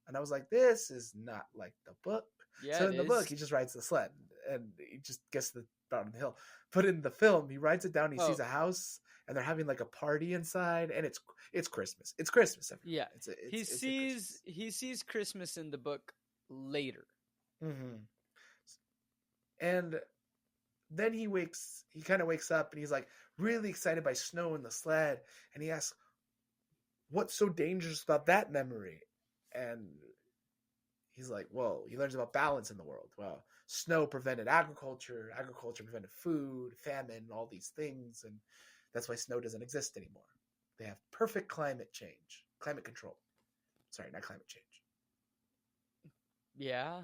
And I was like, this is not like the book. Yeah, so in the book, he just rides the sled, and he just gets the bottom of the hill. But in the film, he rides it down, he sees a house, and they're having like a party inside, and it's Christmas. It's Christmas. Yeah, he sees Christmas in the book later. Mm-hmm. And then he kind of wakes up, and he's like really excited by snow and the sled, and he asks, what's so dangerous about that memory? And he's like, well, he learns about balance in the world. Well, snow prevented agriculture prevented food, famine, all these things, and that's why snow doesn't exist anymore. They have perfect climate control. Sorry, not climate change. Yeah.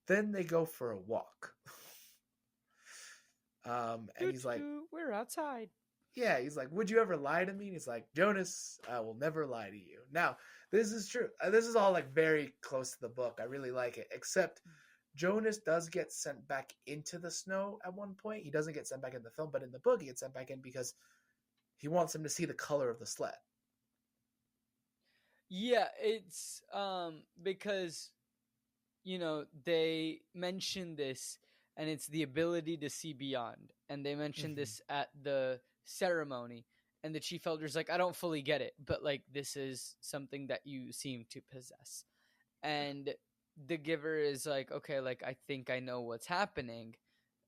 Then they go for a walk. And he's like, we're outside. Yeah, he's like, would you ever lie to me? And he's like, Jonas, I will never lie to you. Now, this is true. This is all like very close to the book. I really like it, except Jonas does get sent back into the snow at one point. He doesn't get sent back in the film, but in the book, he gets sent back in because he wants him to see the color of the sled. Yeah, it's because, they mention this, and it's the ability to see beyond. And they mentioned this at the ceremony, and the chief elder's like, I don't fully get it, but like, this is something that you seem to possess. And the giver is like, okay, like, I think I know what's happening.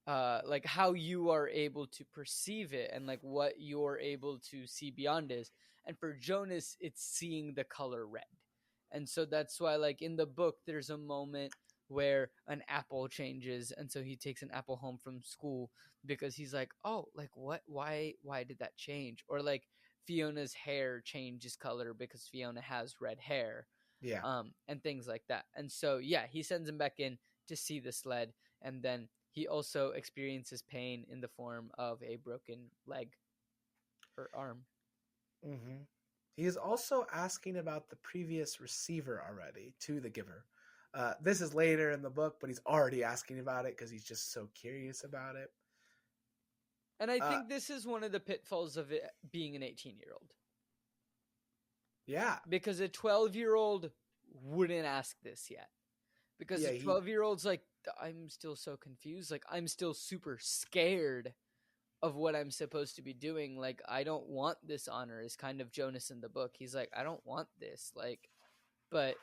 Like how you are able to perceive it, and like what you're able to see beyond is. And for Jonas, it's seeing the color red. And so that's why, like, in the book, there's a moment where an apple changes, and so he takes an apple home from school because he's like, oh, like, what, why did that change? Or like Fiona's hair changes color because Fiona has red hair. Yeah. And things like that. And so, yeah, he sends him back in to see the sled, and then he also experiences pain in the form of a broken leg or arm. Mm-hmm. He is also asking about the previous receiver already to the giver. This is later in the book, but he's already asking about it because he's just so curious about it. And I think this is one of the pitfalls of it being an 18-year-old. Yeah. Because a 12-year-old wouldn't ask this yet. Because a 12-year-old's like, I'm still so confused. Like, I'm still super scared of what I'm supposed to be doing. Like, I don't want this honor, is kind of Jonas in the book. He's like, I don't want this. Like, but,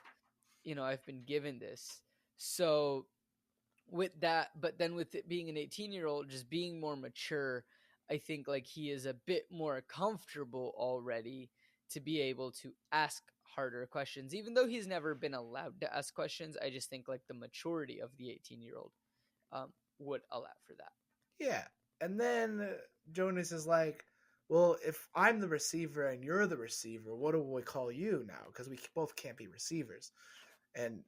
I've been given this. So with that, but then with it being an 18-year-old, just being more mature, I think like he is a bit more comfortable already to be able to ask harder questions, even though he's never been allowed to ask questions. I just think like the maturity of the 18-year-old would allow for that. Yeah. And then Jonas is like, well, if I'm the receiver and you're the receiver, what do we call you now? Because we both can't be receivers. And,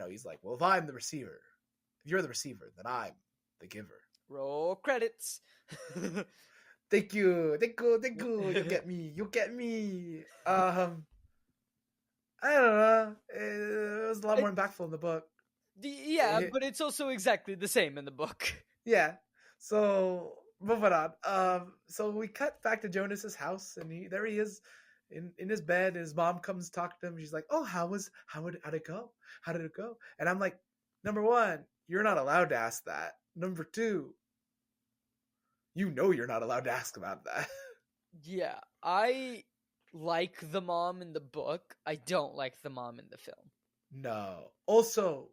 he's like, well, if I'm the receiver, if you're the receiver, then I'm the giver. Roll credits. Thank you. You get me. I don't know. It was a lot more impactful in the book. But it's also exactly the same in the book. Yeah. So moving on. So we cut back to Jonas's house, and there he is in his bed. His mom comes to talk to him. She's like, "Oh, how'd it go? How did it go?" And I'm like, number one, you're not allowed to ask that. Number two, you're not allowed to ask about that. Yeah, I like the mom in the book. I don't like the mom in the film. No. Also,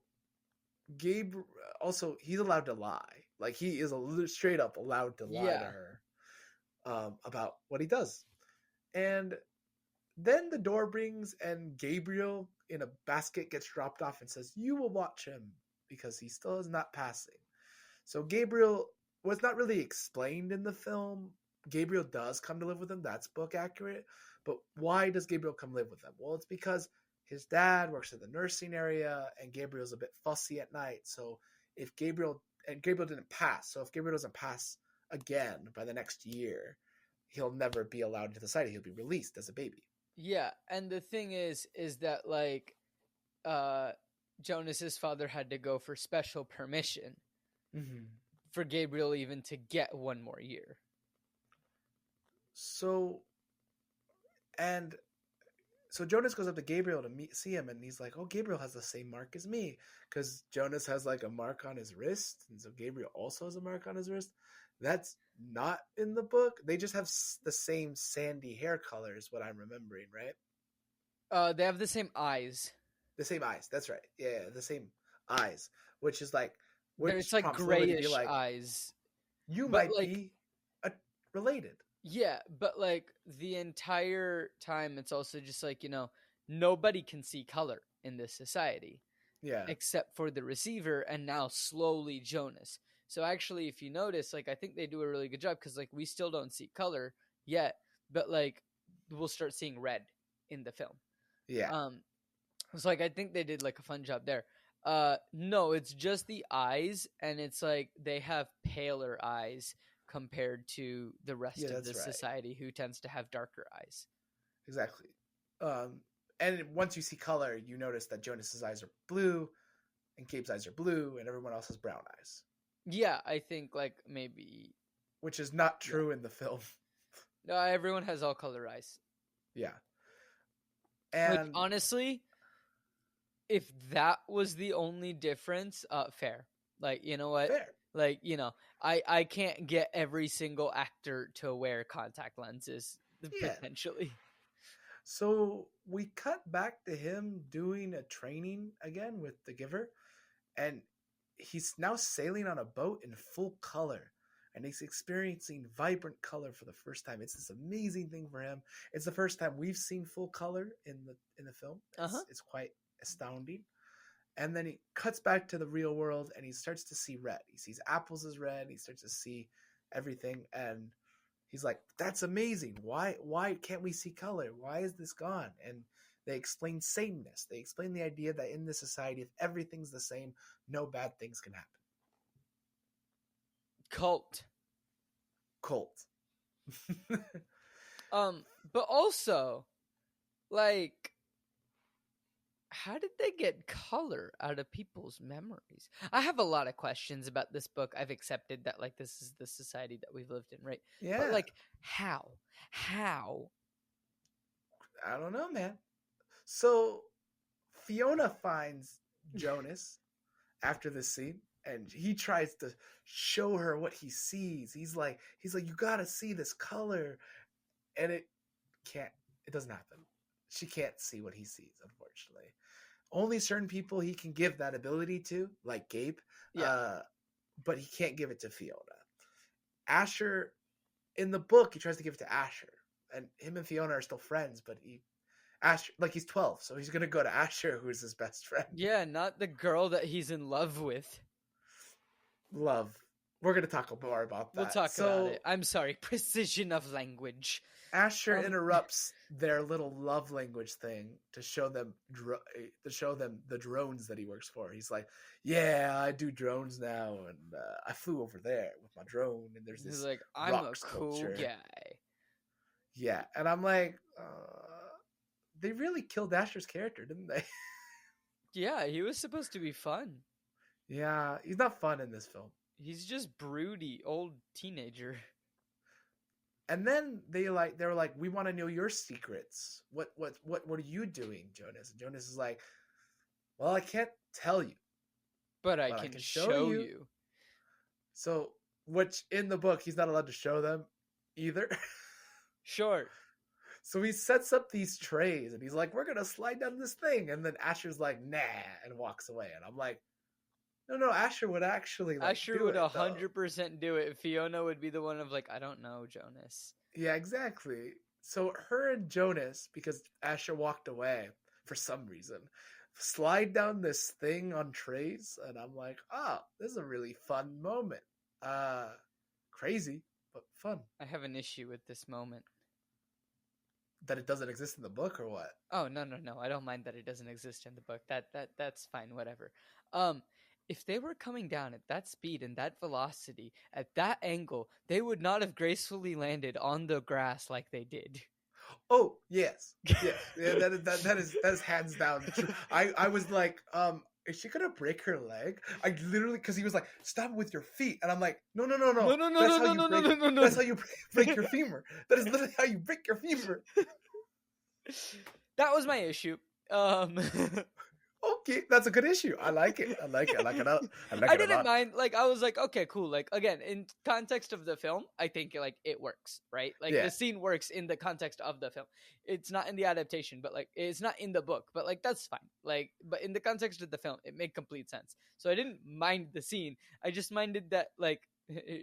he's allowed to lie. Like, he is straight up allowed to lie to her about what he does. And then the door rings, and Gabriel in a basket gets dropped off and says, you will watch him because he still is not passing. So Gabriel was not really explained in the film. Gabriel does come to live with him. That's book accurate. But why does Gabriel come live with them? Well, it's because his dad works in the nursing area, and Gabriel's a bit fussy at night. So if Gabriel didn't pass, so if Gabriel doesn't pass again by the next year, he'll never be allowed into the society. He'll be released as a baby. Yeah, and the thing is that like Jonas's father had to go for special permission for Gabriel even to get one more year. So Jonas goes up to Gabriel to see him, and he's like, "Oh, Gabriel has the same mark as me," because Jonas has like a mark on his wrist, and so Gabriel also has a mark on his wrist. That's not in the book. They just have the same sandy hair color, is what I'm remembering, right? They have the same eyes. The same eyes. That's right. Yeah, the same eyes, which is like, it's like grayish eyes. You might be related. Yeah, but like the entire time, it's also just like, nobody can see color in this society. Yeah. Except for the receiver, and now slowly Jonas. So actually, if you notice, like, I think they do a really good job, because like we still don't see color yet, but like we'll start seeing red in the film. Yeah. So like I think they did like a fun job there. No, it's just the eyes, and it's like they have paler eyes compared to the rest of the society, who tends to have darker eyes. Exactly. And once you see color, you notice that Jonas's eyes are blue, and Gabe's eyes are blue, and everyone else has brown eyes. Yeah, I think like maybe, which is not true in the film. No, everyone has all color eyes. Yeah. And like, honestly, if that was the only difference, fair. Like, you know what? Fair. Like, I can't get every single actor to wear contact lenses, potentially. So we cut back to him doing a training again with the Giver, and he's now sailing on a boat in full color, and he's experiencing vibrant color for the first time. It's this amazing thing for him. It's the first time we've seen full color in the film. It's quite astounding. And then he cuts back to the real world, and he starts to see red. He sees apples as red. He starts to see everything, and he's like, "That's amazing. Why can't we see color? Why is this gone?" And they explain sameness. They explain the idea that in this society, if everything's the same, no bad things can happen. Cult. But also, like, how did they get color out of people's memories? I have a lot of questions about this book. I've accepted that, like, this is the society that we've lived in, right? Yeah. But, like, how? I don't know, man. So Fiona finds Jonas after this scene, and he tries to show her what he sees. He's like, you gotta see this color, and it doesn't happen. She can't see what he sees, unfortunately. Only certain people he can give that ability to, like Gabe. Yeah. But he can't give it to Fiona. Asher, in the book, he tries to give it to Asher, and him and Fiona are still friends, but Asher, like, he's 12, so he's gonna go to Asher, who's his best friend. Yeah, not the girl that he's in love with. Love. We're gonna talk more about that. We'll talk about it. I'm sorry. Precision of language. Asher interrupts their little love language thing to show them the drones that he works for. He's like, "Yeah, I do drones now, and I flew over there with my drone, and there's this." He's like, "I'm a cool guy." Yeah, and I'm like, they really killed Asher's character, didn't they? Yeah, he was supposed to be fun. Yeah, he's not fun in this film. He's just broody old teenager. And then they were like, "We want to know your secrets. What are you doing, Jonas?" And Jonas is like, "Well, I can't tell you, but I can show you." So, which in the book he's not allowed to show them either. Sure. So he sets up these trays, and he's like, "We're gonna slide down this thing," and then Asher's like, "Nah," and walks away. And I'm like, No, Asher would actually Asher would 100% do it. Fiona would be the one of like, "I don't know, Jonas." Yeah, exactly. So her and Jonas, because Asher walked away for some reason, slide down this thing on trays, and I'm like, "Oh, this is a really fun moment. Crazy, but fun." I have an issue with this moment. that it doesn't exist in the book or what? Oh, no, I don't mind that it doesn't exist in the book. That's fine, whatever. If they were coming down at that speed and that velocity at that angle, they would not have gracefully landed on the grass like they did. Oh yes, yes, yeah. That is hands down true. I was like, is she gonna break her leg? I literally, because he was like, stop with your feet, and I'm like, no. That's how you break. That's how you break your femur. That is literally how you break your femur. That was my issue. Okay, that's a good issue. I like it. I like it. I like it. I didn't mind. Like, I was like, okay, cool. Like, again, in context of the film, I think like it works, right? Like Yeah. the scene works in the context of the film. It's not in the adaptation, but like it's not in the book, but like that's fine. Like, but in the context of the film, it made complete sense. So I didn't mind the scene. I just minded that like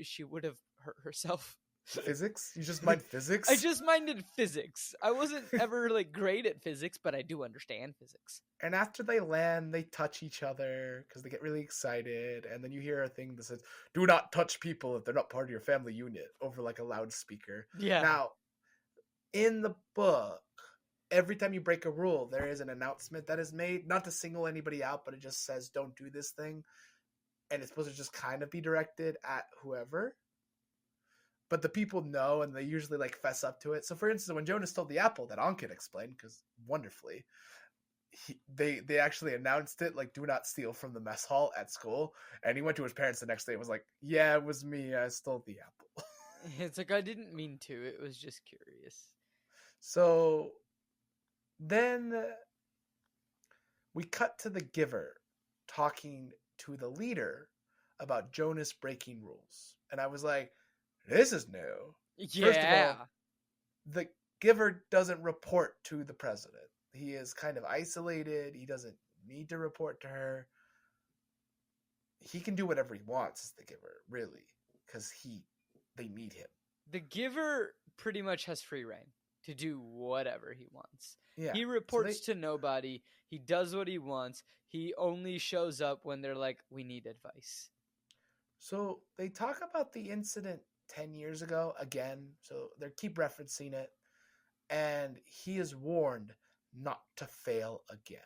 she would have hurt herself. Physics? You just mind physics? I just minded physics. I wasn't ever like great at physics, but I do understand physics. And after they land, they touch each other because they get really excited. And then you hear a thing that says, "Do not touch people if they're not part of your family unit," over like a loudspeaker. Yeah. Now, in the book, every time you break a rule, there is an announcement that is made, not to single anybody out, but it just says, "Don't do this thing," and it's supposed to just kind of be directed at whoever. But the people know, and they usually like fess up to it. So, for instance, when Jonas stole the apple, that Ankit explained, because wonderfully, they actually announced it, like, "Do not steal from the mess hall at school." And he went to his parents the next day and was like, "Yeah, it was me. I stole the apple." It's like, I didn't mean to. It was just curious. So then we cut to the giver talking to the leader about Jonas breaking rules. And I was like, this is new. Yeah. First of all, the giver doesn't report to the president. He is kind of isolated. He doesn't need to report to her. He can do whatever he wants as the giver, really, because they need him. The giver pretty much has free reign to do whatever he wants. Yeah. He reports to nobody. He does what he wants. He only shows up when they're like, "We need advice." So they talk about the incident 10 years ago again. So they keep referencing it. And he is warned not to fail again.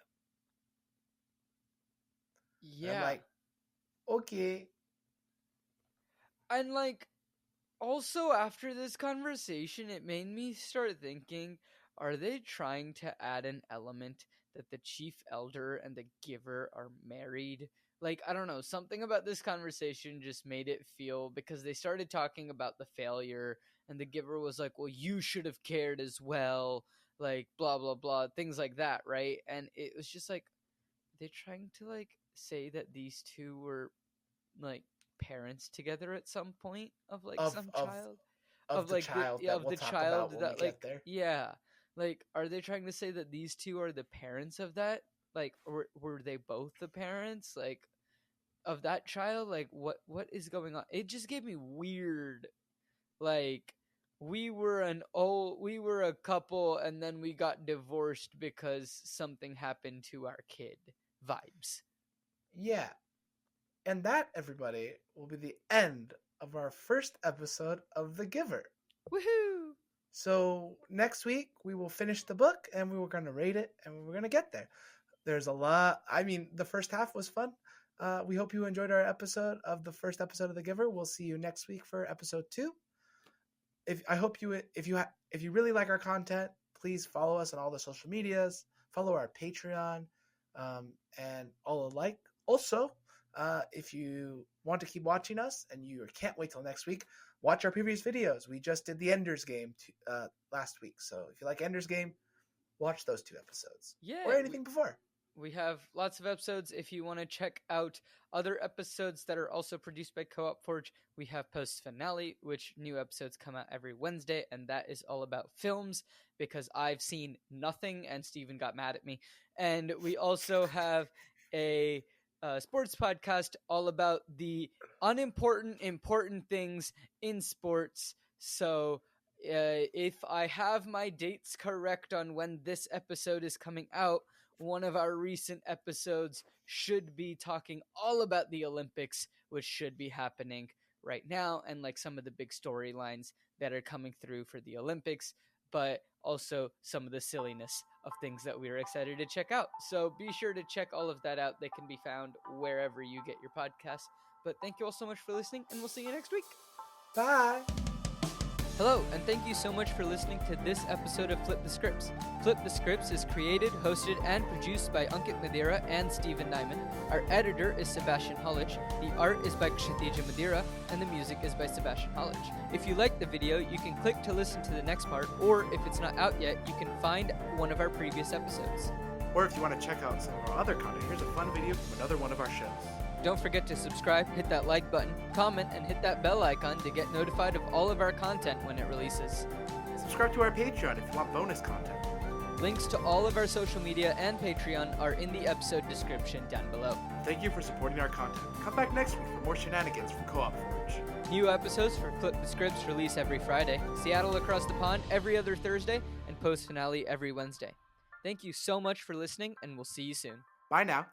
Yeah. And I'm like, okay. And like, also after this conversation, it made me start thinking, are they trying to add an element that the chief elder and the giver are married? Like, I don't know, something about this conversation just made it feel, because they started talking about the failure, and the giver was like, well, you should have cared as well, like, blah, blah, blah, things like that, right? And it was just like, they're trying to, like, say that these two were, like, parents together at some point of, like, some child? Of the like, child of the child that, like, there. Yeah. Like, are they trying to say that these two are the parents of that? Like, or were they both the parents, like, of that child? Like, what is going on? It just gave me weird, like, we were a couple and then we got divorced because something happened to our kid vibes. Yeah. And that, everybody, will be the end of our first episode of The Giver. Woohoo! So next week we will finish the book and we were going to rate it and we're going to get there. There's a lot. I mean, the first half was fun. We hope you enjoyed our episode of the first episode of The Giver. We'll see you next week for episode 2. If you really like our content, please follow us on all the social medias. Follow our Patreon, and all alike. Also, if you want to keep watching us and you can't wait till next week, watch our previous videos. We just did the Ender's Game last week. So if you like Ender's Game, watch those 2 episodes. Yeah. Or anything before. We have lots of episodes. If you want to check out other episodes that are also produced by Co-op Forge, we have Post Finale, which new episodes come out every Wednesday, and that is all about films, because I've seen nothing and Steven got mad at me. And we also have a sports podcast all about the important things in sports. So if I have my dates correct on when this episode is coming out, one of our recent episodes should be talking all about the Olympics, which should be happening right now, and like some of the big storylines that are coming through for the Olympics. But also some of the silliness of things that we are excited to check out. So be sure to check all of that out. They can be found wherever you get your podcasts. But thank you all so much for listening, and we'll see you next week. Bye. Hello, and thank you so much for listening to this episode of Flip the Scripts. Flip the Scripts is created, hosted, and produced by Ankit Madhira and Stephen Nieman. Our editor is Sebastien Hollich. The art is by Kshitija Madhira, and the music is by Sebastien Hollich. If you like the video, you can click to listen to the next part, or if it's not out yet, you can find one of our previous episodes. Or if you want to check out some of our other content, here's a fun video from another one of our shows. Don't forget to subscribe, hit that like button, comment, and hit that bell icon to get notified of all of our content when it releases. Subscribe to our Patreon if you want bonus content. Links to all of our social media and Patreon are in the episode description down below. Thank you for supporting our content. Come back next week for more shenanigans from Co-op Forge. New episodes for Flip the Scripts release every Friday, Seattle Across the Pond every other Thursday, and post finale every Wednesday. Thank you so much for listening, and we'll see you soon. Bye now.